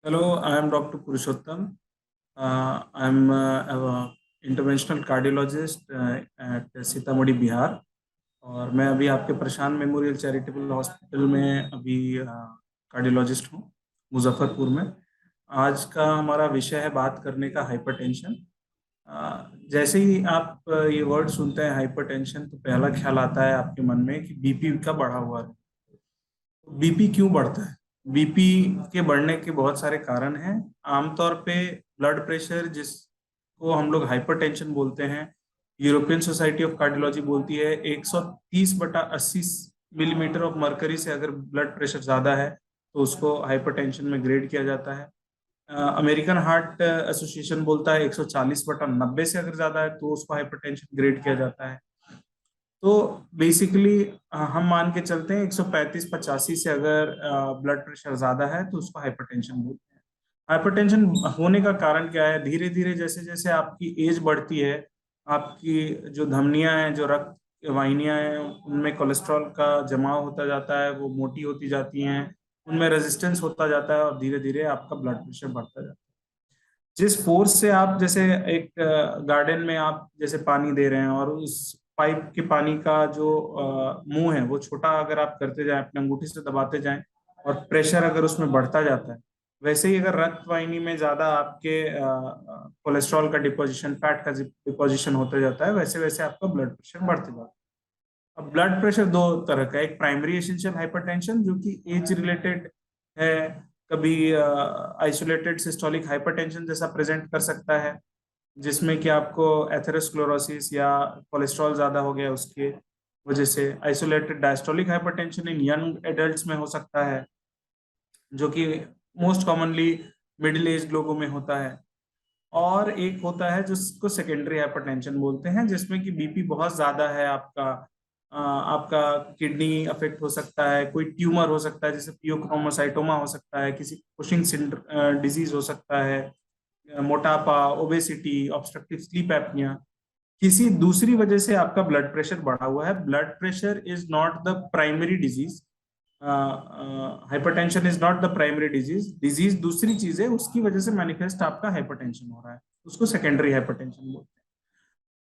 Hello, I am Dr. Purushottam. I am an interventional cardiologist at Sitamarhi Bihar. और मैं अभी आपके प्रशांत मेमोरियल चैरिटेबल हॉस्पिटल में अभी कार्डियोलॉजिस्ट हूँ, मुजफ्फरपुर में। आज का हमारा विषय है बात करने का हाइपरटेंशन। जैसे ही आप ये वर्ड सुनते हैं हाइपरटेंशन, तो पहला ख्याल आता है आपके मन में कि बीपी का बढ़ा हुआ है। बीपी क्यों बढ़ता है? बीपी के बढ़ने के बहुत सारे कारण हैं। आमतौर पे ब्लड प्रेशर, जिसको हम लोग हाइपरटेंशन बोलते हैं, यूरोपियन सोसाइटी ऑफ कार्डियोलॉजी बोलती है 130/80 मिलीमीटर ऑफ मरकरी से अगर ब्लड प्रेशर ज्यादा है तो उसको हाइपरटेंशन में ग्रेड किया जाता है। अमेरिकन हार्ट एसोसिएशन बोलता है 140/90 से अगर ज्यादा है तो उसको हाइपरटेंशन ग्रेड किया जाता है। तो बेसिकली हम मान के चलते हैं 135/85 से अगर ब्लड प्रेशर ज्यादा है तो उसको हाइपरटेंशन बोलते हैं। हाइपरटेंशन होने का कारण क्या है? धीरे धीरे जैसे जैसे आपकी एज बढ़ती है, आपकी जो धमनियां हैं, जो रक्त वाहिनियां हैं, उनमें कोलेस्ट्रॉल का जमाव होता जाता है, वो मोटी होती जाती हैं, उनमें रेजिस्टेंस होता जाता है और धीरे धीरे आपका ब्लड प्रेशर बढ़ता जाता है। जिस फोर्स से आप, जैसे एक गार्डन में आप जैसे पानी दे रहे हैं और उस पाइप के पानी का जो मुंह है वो छोटा अगर आप करते जाएं, अपने अंगूठी से दबाते जाएं, और प्रेशर अगर उसमें बढ़ता जाता है, वैसे ही अगर रक्त वाहिनी में ज्यादा आपके कोलेस्ट्रॉल का डिपोजिशन, फैट का डिपोजिशन होता जाता है, वैसे वैसे आपका ब्लड प्रेशर बढ़ते जाता है। अब ब्लड प्रेशर दो तरह का है। एक प्राइमरी एसेंशियल हाइपरटेंशन जो कि एज रिलेटेड है, कभी आइसोलेटेड सिस्टोलिक हाइपरटेंशन जैसा प्रेजेंट कर सकता है, जिसमें कि आपको एथेरोस्क्लेरोसिस या कोलेस्ट्रॉल ज्यादा हो गया उसके वजह से। आइसोलेटेड डायस्टोलिक हाइपरटेंशन इन यंग एडल्ट्स में हो सकता है, जो कि मोस्ट कॉमनली मिडिल एज लोगों में होता है। और एक होता है जिसको सेकेंडरी हाइपरटेंशन बोलते हैं, जिसमें कि बीपी बहुत ज्यादा है आपका। आपका किडनी अफेक्ट हो सकता है, कोई ट्यूमर हो सकता है जैसे पियोक्रोमोसाइटोमा हो सकता है, किसी कुशिंग डिजीज हो सकता है, मोटापा, ओबेसिटी, ऑब्स्ट्रक्टिव स्लीप एपनिया, किसी दूसरी वजह से आपका ब्लड प्रेशर बढ़ा हुआ है। Blood pressure is not the primary disease. Hypertension is not the primary disease. Disease दूसरी चीज है, उसकी वजह से मैनिफेस्ट आपका हाइपरटेंशन हो रहा है, उसको सेकेंडरी हाइपरटेंशन बोलते हैं।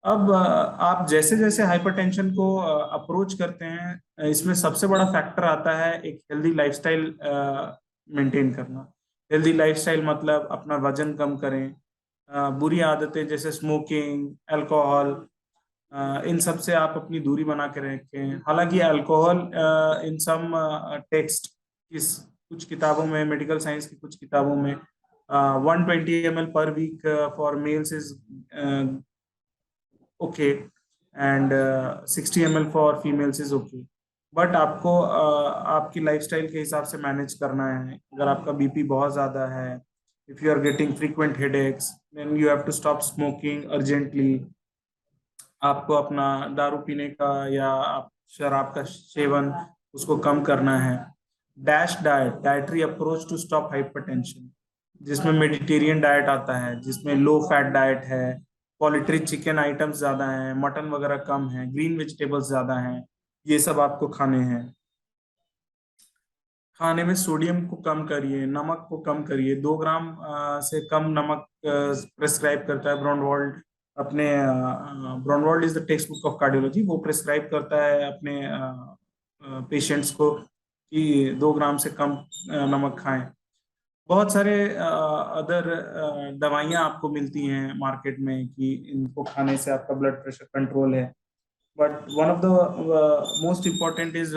अब आप जैसे जैसे हाइपरटेंशन को अप्रोच करते हैं, इसमें सबसे बड़ा फैक्टर आता है एक हेल्दी लाइफस्टाइल मेंटेन करना। हेल्दी लाइफस्टाइल मतलब अपना वजन कम करें, बुरी आदतें जैसे स्मोकिंग, अल्कोहल, इन सब से आप अपनी दूरी बना के रखें। हालांकि अल्कोहल इन सम टेक्स्ट, इस कुछ किताबों में, मेडिकल साइंस की कुछ किताबों में 120 ml पर week for males is okay, and 60 ml for females is okay. But आपको आपकी लाइफस्टाइल के हिसाब से मैनेज करना है। अगर आपका बीपी बहुत ज़्यादा है, if you are getting frequent headaches, then you have to stop smoking urgently. आपको अपना दारू पीने का या आप शराब का सेवन, उसको कम करना है। DASH diet, dietary approach to stop hypertension, जिसमें मेडिटेरियन डाइट आता है, जिसमें लो फैट डाइट है, पॉलिट्री चिकन आइटम्स ज़्यादा हैं, मटन वगैरह कम है, ग्रीन वेजिटेबल्स ज़्यादा हैं, ये सब आपको खाने हैं। खाने में सोडियम को कम करिए, नमक को कम करिए। 2 ग्राम से कम नमक प्रेस्क्राइब करता है ब्रॉनवॉल्ड। अपने Braunwald is the textbook of cardiology, वो प्रेस्क्राइब करता है अपने पेशेंट्स को कि 2 ग्राम से कम नमक खाएं। बहुत सारे अदर दवाइयाँ आपको मिलती हैं मार्केट में कि इनको खाने से आपका ब्लड प्रेशर कंट्रोल है। But one of the most important is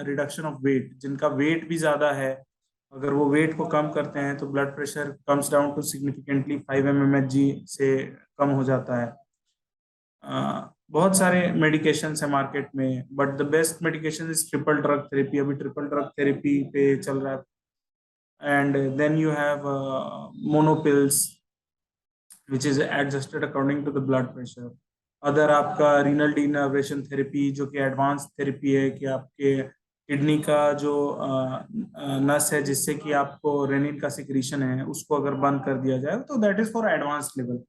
reduction of weight. जिनका वेट भी ज़्यादा है, अगर वो वेट को कम करते हैं तो blood pressure comes down to significantly 5 mmHg से कम हो जाता है। बहुत सारे मेडिकेशंस है मार्केट में, but the best medication is triple drug therapy. अभी ट्रिपल ड्रग थेरेपी पे चल रहा है। And then you have monopills which is adjusted according to the blood pressure. Other आपका रीनल डीनर्वेशन थेरेपी, जो कि एडवांस थेरेपी है कि आपके किडनी का जो नस है जिससे कि आपको रेनिन का सिक्रीशन है, उसको अगर बंद कर दिया जाए तो that is for advance level.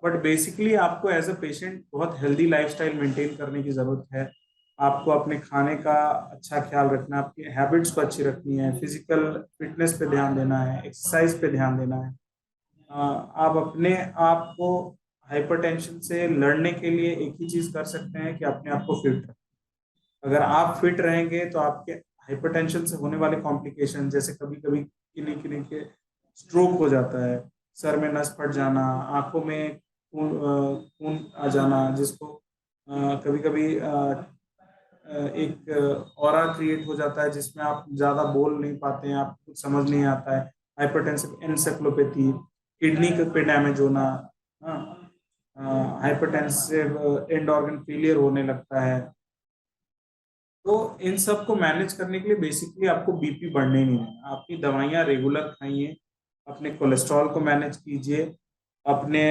But basically आपको एज अ पेशेंट बहुत हेल्दी लाइफस्टाइल मेंटेन करने की जरूरत है। आपको अपने खाने का अच्छा ख्याल रखना है, आपकी हैबिट्स को अच्छी रखनी है, फिजिकल फिटनेस पे ध्यान देना है, एक्सरसाइज पे ध्यान देना है। आप अपने आप को हाइपरटेंशन से लड़ने के लिए एक ही चीज कर सकते हैं कि अपने आप को फिट रखें। अगर आप फिट रहेंगे तो आपके हाइपरटेंशन से होने वाले कॉम्प्लिकेशन, जैसे कभी कभी किन्हीं किन्हीं के स्ट्रोक हो जाता है, सर में नस फट जाना, आंखों में खून आ जाना, जिसको कभी कभी एक ऑरा क्रिएट हो जाता है जिसमें आप ज्यादा बोल नहीं पाते हैं, आप कुछ समझ नहीं आता है, हाइपरटेंसिव एनसेफलोपैथी, किडनी पे डैमेज होना, हाइपरटेंसिव एंड ऑर्गन फेलियर होने लगता है। तो इन सब को मैनेज करने के लिए बेसिकली आपको बीपी बढ़ने नहीं देना, अपनी दवाइयाँ रेगुलर खाइए, अपने कोलेस्ट्रॉल को मैनेज कीजिए, अपने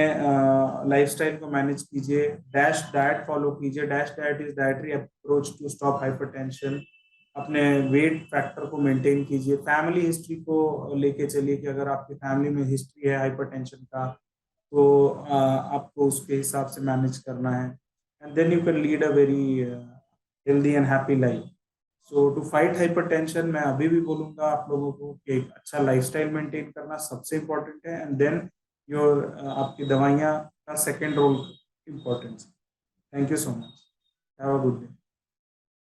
लाइफस्टाइल को मैनेज कीजिए, डैश डाइट फॉलो कीजिए। Dash diet is dietary approach to stop hypertension. अपने वेट फैक्टर को मेंटेन कीजिए, फैमिली हिस्ट्री को लेके चलिए कि अगर आपकी फैमिली में हिस्ट्री है हाइपरटेंशन का तो आपको उसके हिसाब से मैनेज करना है, and then you can lead a very healthy and happy life. So to fight hypertension मैं अभी भी बोलूंगा आप लोगों को कि एक अच्छा लाइफस्टाइल मेंटेन करना सबसे इम्पोर्टेंट है, एंड देन योर आपकी दवाइयाँ का second role important. Thank you so much, have a good day.